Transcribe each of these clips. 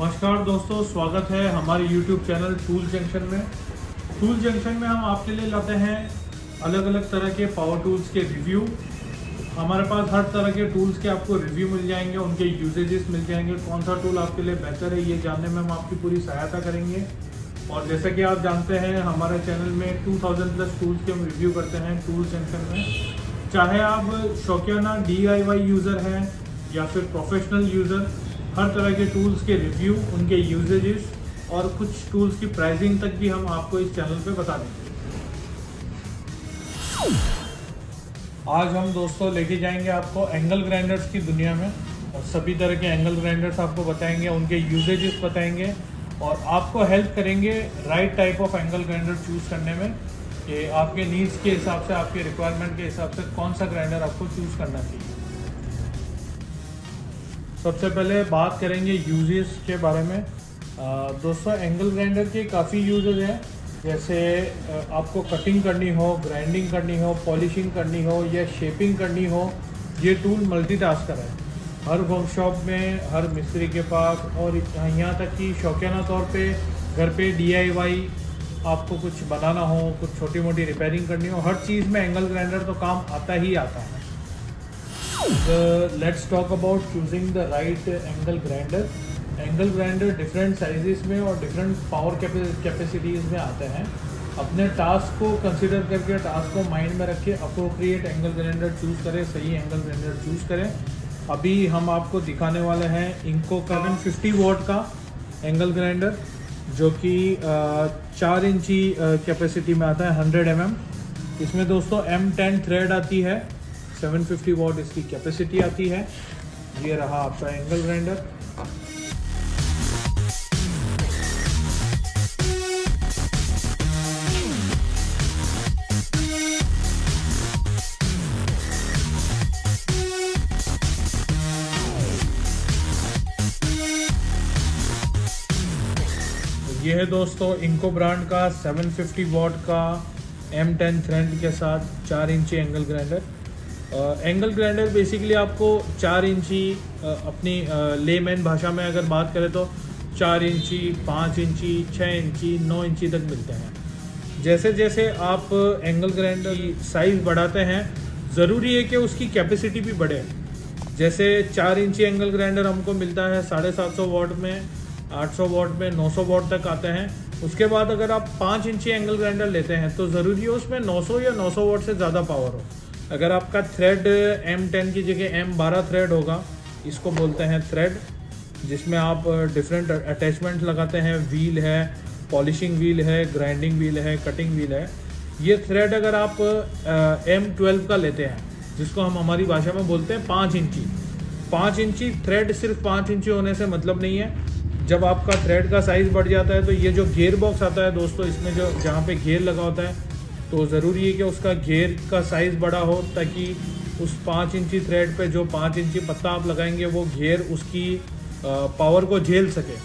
नमस्कार दोस्तों, स्वागत है हमारे YouTube चैनल टूल जंक्शन में। टूल जंक्शन में हम आपके लिए लाते हैं अलग अलग तरह के पावर टूल्स के रिव्यू। हमारे पास हर तरह के टूल्स के आपको रिव्यू मिल जाएंगे, उनके यूजेजेस मिल जाएंगे, कौन सा टूल आपके लिए बेहतर है ये जानने में हम आपकी पूरी सहायता करेंगे। और जैसा कि आप जानते हैं हमारे चैनल में 2000 प्लस टूल्स के हम रिव्यू करते हैं टूल जंक्शन में। चाहे आप शौकियाना DIY यूज़र हैं या फिर प्रोफेशनल यूज़र, हर तरह के टूल्स के रिव्यू, उनके यूजेजेस और कुछ टूल्स की प्राइसिंग तक भी हम आपको इस चैनल पे बता देंगे। आज हम दोस्तों लेके जाएंगे आपको एंगल ग्राइंडर्स की दुनिया में और सभी तरह के एंगल ग्राइंडर्स आपको बताएंगे, उनके यूजेजेस बताएंगे और आपको हेल्प करेंगे right type of angle grinder choose करने में कि आपके नीड्स के हिसाब से, आपके रिक्वायरमेंट के हिसाब से कौन सा ग्राइंडर आपको चूज़ करना चाहिए। सबसे पहले बात करेंगे यूजेस के बारे में। दोस्तों, एंगल ग्राइंडर के काफ़ी यूजेस हैं। जैसे आपको कटिंग करनी हो, ग्राइंडिंग करनी हो, पॉलिशिंग करनी हो या शेपिंग करनी हो, ये टूल मल्टीटास्कर है। हर वर्कशॉप में, हर मिस्त्री के पास और यहाँ तक कि शौकियाना तौर पे घर पे DIY आपको कुछ बनाना हो, कुछ छोटी मोटी रिपेयरिंग करनी हो, हर चीज़ में एंगल ग्राइंडर तो काम आता ही आता है। Let's talk about choosing the right angle grinder. Angle grinder different sizes में और डिफरेंट पावर कैपेसिटीज़ में आते हैं। अपने टास्क को कंसिडर करके, टास्क को माइंड में रख के अप्रोप्रिएट एंगल ग्राइंडर चूज़ करें, सही एंगल ग्राइंडर चूज़ करें। अभी हम आपको दिखाने वाले हैं इंको 750 वॉट का एंगल ग्राइंडर, जो कि 4 इंची कैपेसिटी में आता है, 100 mm। इसमें दोस्तों M10 थ्रेड आती है, 750 वॉट इसकी कैपेसिटी आती है। ये रहा आपका एंगल ग्राइंडर। ये है दोस्तों इंको ब्रांड का 750 वॉट का M10 थ्रेड के साथ 4 इंची angle grinder. Angle grinder basically आपको 4 इंची, अपनी लेमैन भाषा में अगर बात करें तो 4 इंची, 5 इंची, 6 इंची, 9 इंची तक मिलते हैं। जैसे जैसे आप एंगल ग्राइंडर की साइज़ बढ़ाते हैं, ज़रूरी है कि उसकी कैपेसिटी भी बढ़े। जैसे 4 इंची एंगल ग्राइंडर हमको मिलता है 750 वॉट में, 800 वॉट में, 900 वॉट तक आते हैं। उसके बाद अगर आप 5 इंची एंगल ग्राइंडर लेते हैं तो ज़रूरी है उसमें 900 या 900 वॉट से ज़्यादा पावर हो। अगर आपका थ्रेड M10 की जगह M12 थ्रेड होगा, इसको बोलते हैं थ्रेड, जिसमें आप डिफरेंट अटैचमेंट लगाते हैं, व्हील है, पॉलिशिंग व्हील है, ग्राइंडिंग व्हील है, कटिंग व्हील है। ये थ्रेड अगर आप M12 का लेते हैं, जिसको हम हमारी भाषा में बोलते हैं 5 इंची। 5 इंची थ्रेड सिर्फ 5 इंची होने से मतलब नहीं है। जब आपका थ्रेड का साइज़ बढ़ जाता है तो ये जो गियर बॉक्स आता है दोस्तों, इसमें जो जहाँ पे गियर लगा होता है, तो ज़रूरी है कि उसका गियर का साइज़ बड़ा हो, ताकि उस 5 इंची थ्रेड पे जो 5 इंची पत्ता आप लगाएंगे वो गियर उसकी पावर को झेल सके।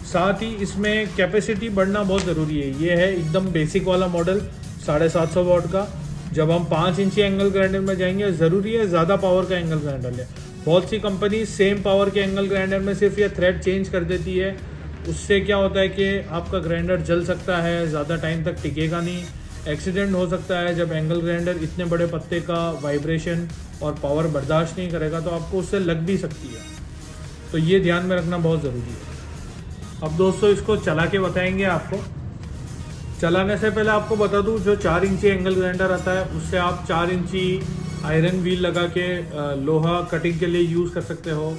साथ ही इसमें कैपेसिटी बढ़ना बहुत ज़रूरी है। ये है एकदम बेसिक वाला मॉडल 750 वॉट का। जब हम 5 इंची एंगल ग्राइंडर में जाएंगे, ज़रूरी है ज़्यादा पावर का एंगल ग्राइंडर लें। बहुत सी कंपनी सेम पावर के एंगल ग्राइंडर में सिर्फ ये थ्रेड चेंज कर देती है। उससे क्या होता है कि आपका ग्राइंडर जल सकता है, ज़्यादा टाइम तक टिकेगा नहीं, एक्सीडेंट हो सकता है। जब एंगल ग्राइंडर इतने बड़े पत्ते का वाइब्रेशन और पावर बर्दाश्त नहीं करेगा तो आपको उससे लग भी सकती है। तो ये ध्यान में रखना बहुत ज़रूरी है। अब दोस्तों इसको चला के बताएंगे आपको। चलाने से पहले आपको बता दूं, जो 4 इंची एंगल ग्राइंडर आता है उससे आप 4 इंची आयरन व्हील लगा के लोहा कटिंग के लिए यूज़ कर सकते हो।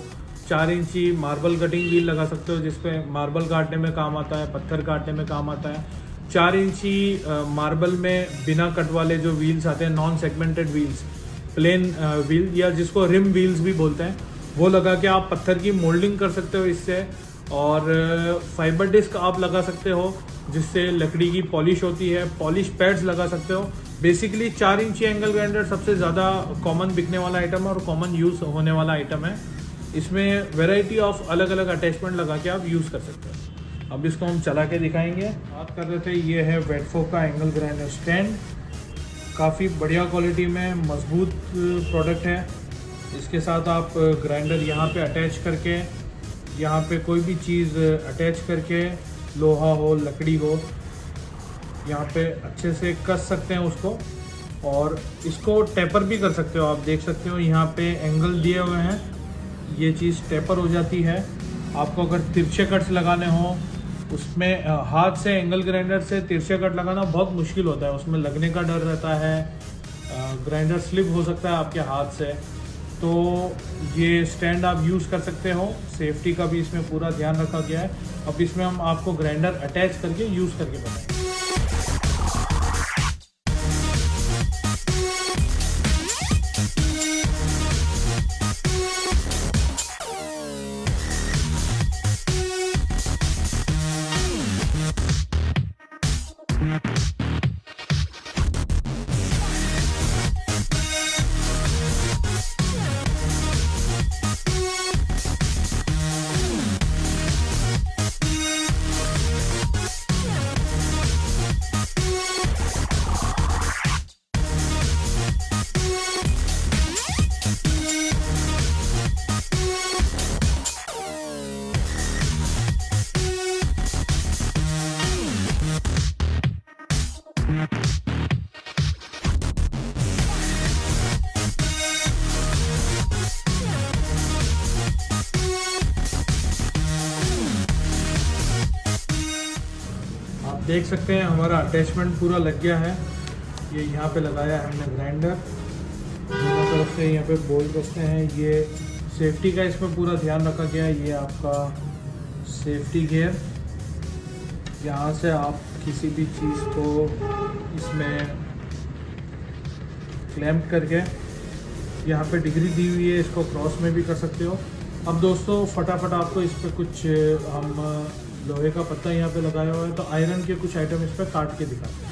4 इंची मार्बल कटिंग व्हील लगा सकते हो, जिसपे मार्बल काटने में काम आता है, पत्थर काटने में काम आता है। 4 इंची मार्बल में बिना कट वाले जो व्हील्स आते हैं, non segmented wheels, plain wheel या जिसको रिम व्हील्स भी बोलते हैं, वो लगा के आप पत्थर की मोल्डिंग कर सकते हो इससे। और फाइबर डिस्क आप लगा सकते हो, जिससे लकड़ी की पॉलिश होती है। पॉलिश पैड्स लगा सकते हो। बेसिकली 4 इंची एंगल ग्राइंडर सबसे ज़्यादा कॉमन बिकने वाला आइटम है और कॉमन यूज़ होने वाला आइटम है। इसमें वैरायटी ऑफ अलग अलग अटैचमेंट लगा के आप यूज़ कर सकते हो। अब इसको हम चला के दिखाएंगे। बात कर रहे थे, ये है वेटफो का एंगल ग्राइंडर स्टैंड। काफ़ी बढ़िया क्वालिटी में मजबूत प्रोडक्ट है। इसके साथ आप ग्राइंडर यहाँ पे अटैच करके यहाँ पे कोई भी चीज़ अटैच करके, लोहा हो, लकड़ी हो, यहाँ पे अच्छे से कस सकते हैं उसको। और इसको टेपर भी कर सकते हो। आप देख सकते हो यहाँ पे एंगल दिए हुए हैं, ये चीज़ टेपर हो जाती है। आपको अगर तिरछे कट्स लगाने हो, उसमें हाथ से एंगल ग्राइंडर से तिरछे कट लगाना बहुत मुश्किल होता है, उसमें लगने का डर रहता है, ग्राइंडर स्लिप हो सकता है आपके हाथ से। तो ये स्टैंड आप यूज़ कर सकते हो, सेफ्टी का भी इसमें पूरा ध्यान रखा गया है। अब इसमें हम आपको ग्राइंडर अटैच करके यूज़ करके बताएंगे। देख सकते हैं हमारा अटैचमेंट पूरा लग गया है। ये यहाँ पे लगाया है हमने ग्राइंडर, दोनों तरफ से यहाँ पे बोल्ट कसते हैं। ये सेफ्टी का इसमें पूरा ध्यान रखा गया है। ये आपका सेफ्टी गियर, यहाँ से आप किसी भी चीज़ को इसमें क्लैम्प करके, यहाँ पे डिग्री दी हुई है, इसको क्रॉस में भी कर सकते हो। अब दोस्तों फटाफट आपको इस पर कुछ हम लोहे का पत्ता यहाँ पे लगाया हुआ है, तो आयरन के कुछ आइटम इस पर काट के दिखाते हैं।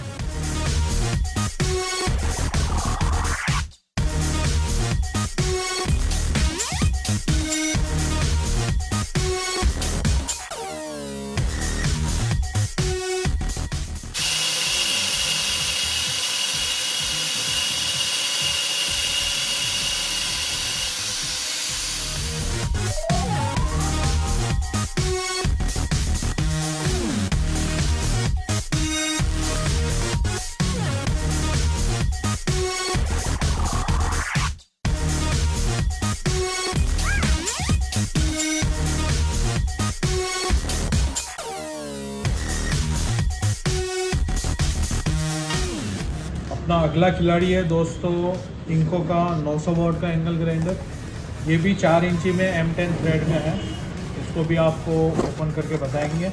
अपना अगला खिलाड़ी है दोस्तों इंको का 900 वॉट का एंगल ग्राइंडर। ये भी 4 इंची में M10 थ्रेड में है। इसको भी आपको ओपन करके बताएंगे।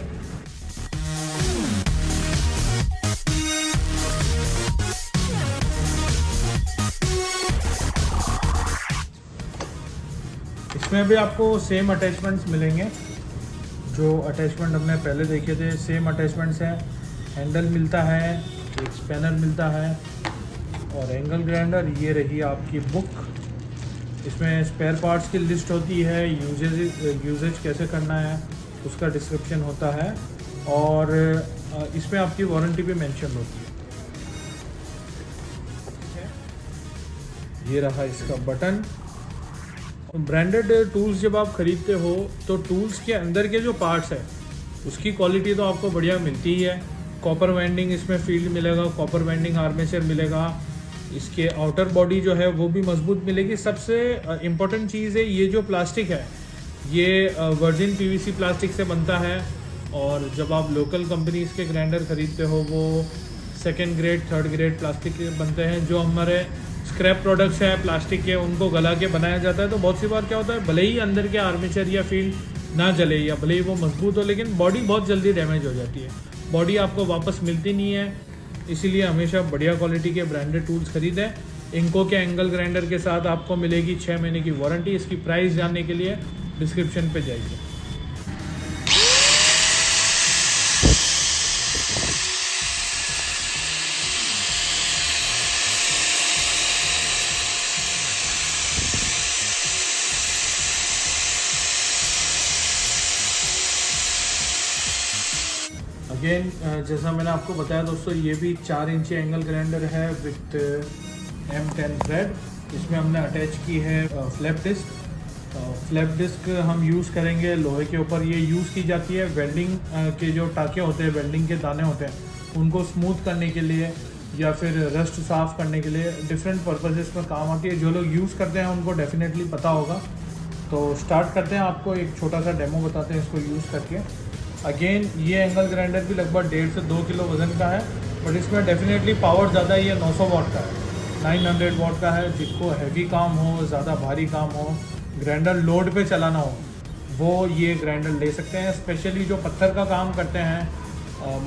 इसमें भी आपको सेम अटैचमेंट्स मिलेंगे जो अटैचमेंट हमने पहले देखे थे। सेम अटैचमेंट्स हैं, हैंडल मिलता है, एक स्पैनर मिलता है और एंगल ग्राइंडर। ये रही आपकी बुक, इसमें स्पेयर पार्ट्स की लिस्ट होती है, यूजेज कैसे करना है उसका डिस्क्रिप्शन होता है और इसमें आपकी वारंटी भी मेंशन होती है। ये रहा इसका बटन। ब्रांडेड टूल्स जब आप ख़रीदते हो तो टूल्स के अंदर के जो पार्ट्स है उसकी क्वालिटी तो आपको बढ़िया मिलती ही है। कॉपर वाइंडिंग इसमें फील्ड मिलेगा, कॉपर वाइंडिंग आर्मेचर मिलेगा, इसके आउटर बॉडी जो है वो भी मजबूत मिलेगी। सबसे इम्पोर्टेंट चीज़ है ये जो प्लास्टिक है, ये वर्जिन पीवीसी प्लास्टिक से बनता है और जब आप लोकल कंपनीज के ग्राइंडर ख़रीदते हो वो second grade, third grade plastic के बनते हैं। जो हमारे स्क्रैप प्रोडक्ट्स हैं प्लास्टिक के, उनको गला के बनाया जाता है। तो बहुत सी बार क्या होता है, भले ही अंदर के आर्मेचर या फील्ड ना जले या भले ही वो मजबूत हो, लेकिन बॉडी बहुत जल्दी डैमेज हो जाती है, बॉडी आपको वापस मिलती नहीं है। इसीलिए हमेशा बढ़िया क्वालिटी के ब्रांडेड टूल्स खरीदें। इंको के एंगल ग्राइंडर के साथ आपको मिलेगी 6 महीने की वारंटी। इसकी प्राइस जानने के लिए डिस्क्रिप्शन पे जाइए। अगेन जैसा मैंने आपको बताया दोस्तों, ये भी 4 इंची एंगल ग्राइंडर है विथ M10 थ्रेड। इसमें हमने अटैच की है फ्लैप डिस्क फ्लैप डिस्क हम यूज़ करेंगे लोहे के ऊपर। ये यूज़ की जाती है वेल्डिंग के जो टाके होते हैं, वेल्डिंग के दाने होते हैं, उनको स्मूथ करने के लिए या फिर रस्ट साफ़ करने के लिए डिफरेंट पर्पसेस में काम आती है। जो लोग यूज़ करते हैं उनको डेफिनेटली पता होगा। तो स्टार्ट करते हैं, आपको एक छोटा सा डेमो बताते हैं इसको यूज़ करके। अगेन ये एंगल ग्राइंडर भी लगभग 1.5 से 2 किलो वज़न का है, बट इसमें डेफिनेटली पावर ज़्यादा है। ये 900 वाट का है, 900 वाट का है। जिसको हैवी काम हो, ज़्यादा भारी काम हो, ग्राइंडर लोड पे चलाना हो, वो ये ग्राइंडर ले सकते हैं। स्पेशली जो पत्थर का काम करते हैं,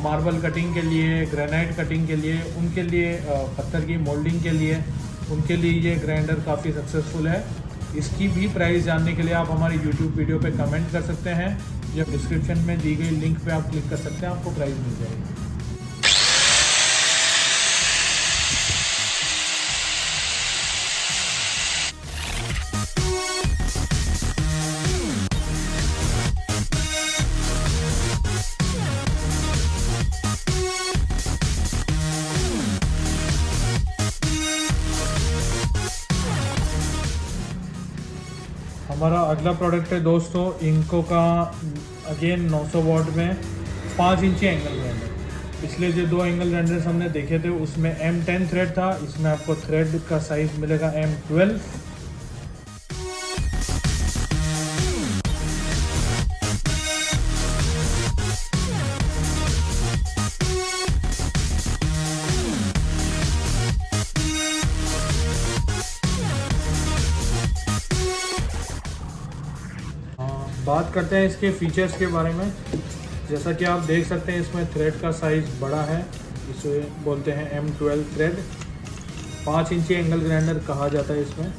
मार्बल कटिंग के लिए, ग्रेनाइट कटिंग के लिए, उनके लिए, पत्थर की मोल्डिंग के लिए, उनके लिए ये ग्राइंडर काफ़ी सक्सेसफुल है। इसकी भी प्राइस जानने के लिए आप हमारे यूट्यूब वीडियो पे कमेंट कर सकते हैं या डिस्क्रिप्शन में दी गई लिंक पे आप क्लिक कर सकते हैं, आपको प्राइस मिल जाएगी। हमारा अगला प्रोडक्ट है दोस्तों इंको का, अगेन 900 वाट में 5 इंची एंगल ग्राइंडर। पिछले जो 2 एंगल ग्राइंडर्स हमने देखे थे उसमें M10 थ्रेड था, इसमें आपको थ्रेड का साइज मिलेगा M12। बात करते हैं इसके फीचर्स के बारे में। जैसा कि आप देख सकते हैं इसमें थ्रेड का साइज़ बड़ा है, इसे बोलते हैं M12 थ्रेड। 5 इंची एंगल ग्राइंडर कहा जाता है इसमें।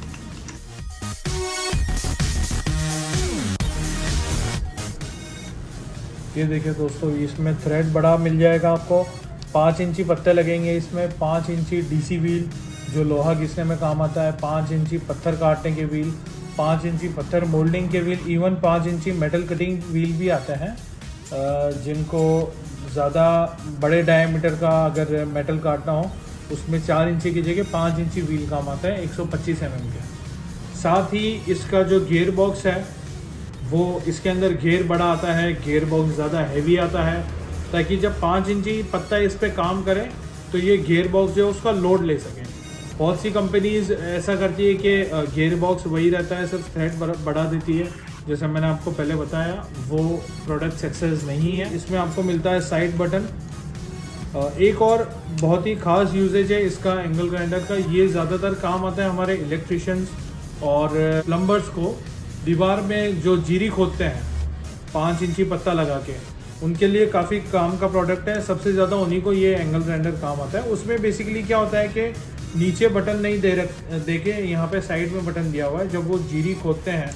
ये देखिए दोस्तों, इसमें थ्रेड बड़ा मिल जाएगा आपको। 5 इंची पत्ते लगेंगे इसमें, 5 इंची DC व्हील जो लोहा घिसने में काम आता है, 5 इंची पत्थर काटने के व्हील, 5 इंची पत्थर मोल्डिंग के व्हील, इवन 5 इंची मेटल कटिंग व्हील भी आते हैं। जिनको ज़्यादा बड़े डायमीटर का अगर मेटल काटना हो उसमें 4 इंची की जगह 5 इंची व्हील काम आता है 125 mm के। साथ ही इसका जो गियर बॉक्स है वो इसके अंदर गियर बड़ा आता है, गियर बॉक्स ज़्यादा हैवी आता है, ताकि जब 5 इंची पत्ता इस पर काम करे तो ये गियर बॉक्स जो है उसका लोड ले सके। बहुत सी कंपनीज ऐसा करती है कि गियर बॉक्स वही रहता है, सिर्फ थ्रेड बढ़ा देती है। जैसे मैंने आपको पहले बताया, वो प्रोडक्ट सक्सेस नहीं है। इसमें आपको मिलता है साइड बटन। एक और बहुत ही ख़ास यूजेज है इसका एंगल ग्राइंडर का, ये ज़्यादातर काम आता है हमारे इलेक्ट्रिशियंस और प्लम्बर्स को दीवार में जो जीरी खोदते हैं 5 इंची पत्ता लगा के, उनके लिए काफ़ी काम का प्रोडक्ट है। सबसे ज़्यादा उन्हीं को ये एंगल ग्राइंडर काम आता है। उसमें बेसिकली क्या होता है कि नीचे बटन नहीं दे के यहाँ पे साइड में बटन दिया हुआ है। जब वो जीरी खोदते हैं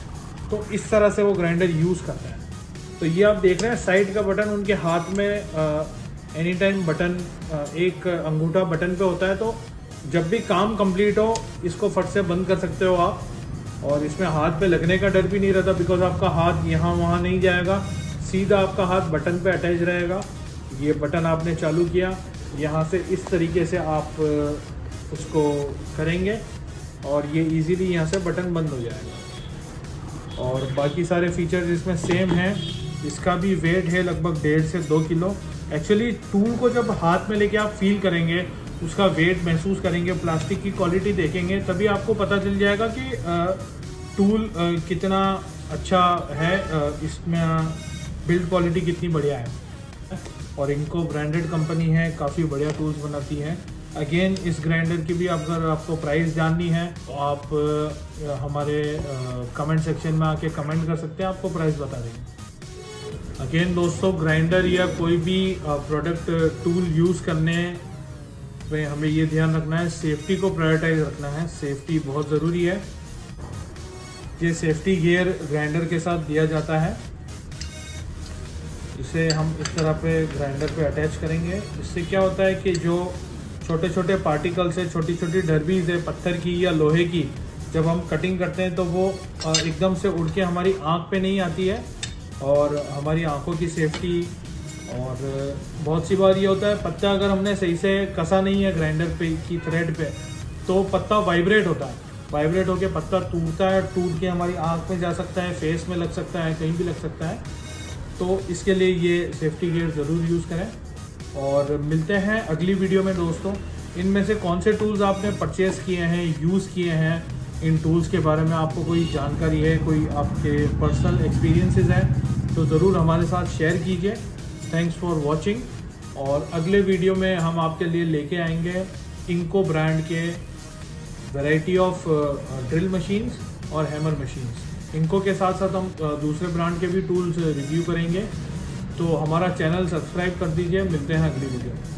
तो इस तरह से वो ग्राइंडर यूज़ करते हैं। तो ये आप देख रहे हैं साइड का बटन उनके हाथ में एनी टाइम बटन, एक अंगूठा बटन पे होता है, तो जब भी काम कंप्लीट हो इसको फट से बंद कर सकते हो आप। और इसमें हाथ पे लगने का डर भी नहीं रहता, बिकॉज आपका हाथ यहाँ वहाँ नहीं जाएगा, सीधा आपका हाथ बटन पे अटैच रहेगा। ये बटन आपने चालू किया, यहाँ से इस तरीके से आप उसको करेंगे और ये इजीली यहाँ से बटन बंद हो जाएगा। और बाकी सारे फीचर्स इसमें सेम हैं। इसका भी वेट है लगभग 1.5 से 2 किलो। एक्चुअली टूल को जब हाथ में लेके आप फील करेंगे, उसका वेट महसूस करेंगे, प्लास्टिक की क्वालिटी देखेंगे, तभी आपको पता चल जाएगा कि टूल कितना अच्छा है, इसमें बिल्ड क्वालिटी कितनी बढ़िया है। और इनको ब्रांडेड कंपनी है, काफ़ी बढ़िया टूल्स बनाती है। अगेन इस ग्राइंडर की भी अगर आपको प्राइस जाननी है तो आप हमारे कमेंट सेक्शन में आके कमेंट कर सकते हैं, आपको प्राइस बता देंगे। अगेन दोस्तों, ग्राइंडर या कोई भी प्रोडक्ट टूल यूज़ करने में हमें ये ध्यान रखना है, सेफ्टी को प्रायोरिटाइज रखना है। सेफ्टी बहुत ज़रूरी है। ये सेफ्टी गियर ग्राइंडर के साथ दिया जाता है। इसे हम इस तरह पे ग्राइंडर पे अटैच करेंगे। इससे क्या होता है कि जो छोटे छोटे पार्टिकल्स है, छोटी छोटी डर्बीज है पत्थर की या लोहे की, जब हम कटिंग करते हैं तो वो एकदम से उड़ के हमारी आँख पे नहीं आती है और हमारी आँखों की सेफ्टी। और बहुत सी बार ये होता है, पत्ता अगर हमने सही से कसा नहीं है ग्राइंडर पे की थ्रेड पे, तो पत्ता वाइब्रेट होता है। वाइब्रेट होकर पत्थर टूटता है, टूट के हमारी आँख में जा सकता है, फेस में लग सकता है, कहीं भी लग सकता है। तो इसके लिए ये सेफ्टी गियर ज़रूर यूज़ करें। और मिलते हैं अगली वीडियो में दोस्तों। इनमें से कौन से टूल्स आपने परचेज़ किए हैं, यूज़ किए हैं, इन टूल्स के बारे में आपको कोई जानकारी है, कोई आपके पर्सनल एक्सपीरियंसेस हैं, तो ज़रूर हमारे साथ शेयर कीजिए। Thanks for watching. और अगले वीडियो में हम आपके लिए लेके आएंगे इंको ब्रांड के वैरायटी ऑफ ड्रिल मशीन्स और हैमर मशीन्स। इनको के साथ साथ हम दूसरे ब्रांड के भी टूल्स रिव्यू करेंगे। तो हमारा चैनल सब्सक्राइब कर दीजिए। मिलते हैं अगली वीडियो में।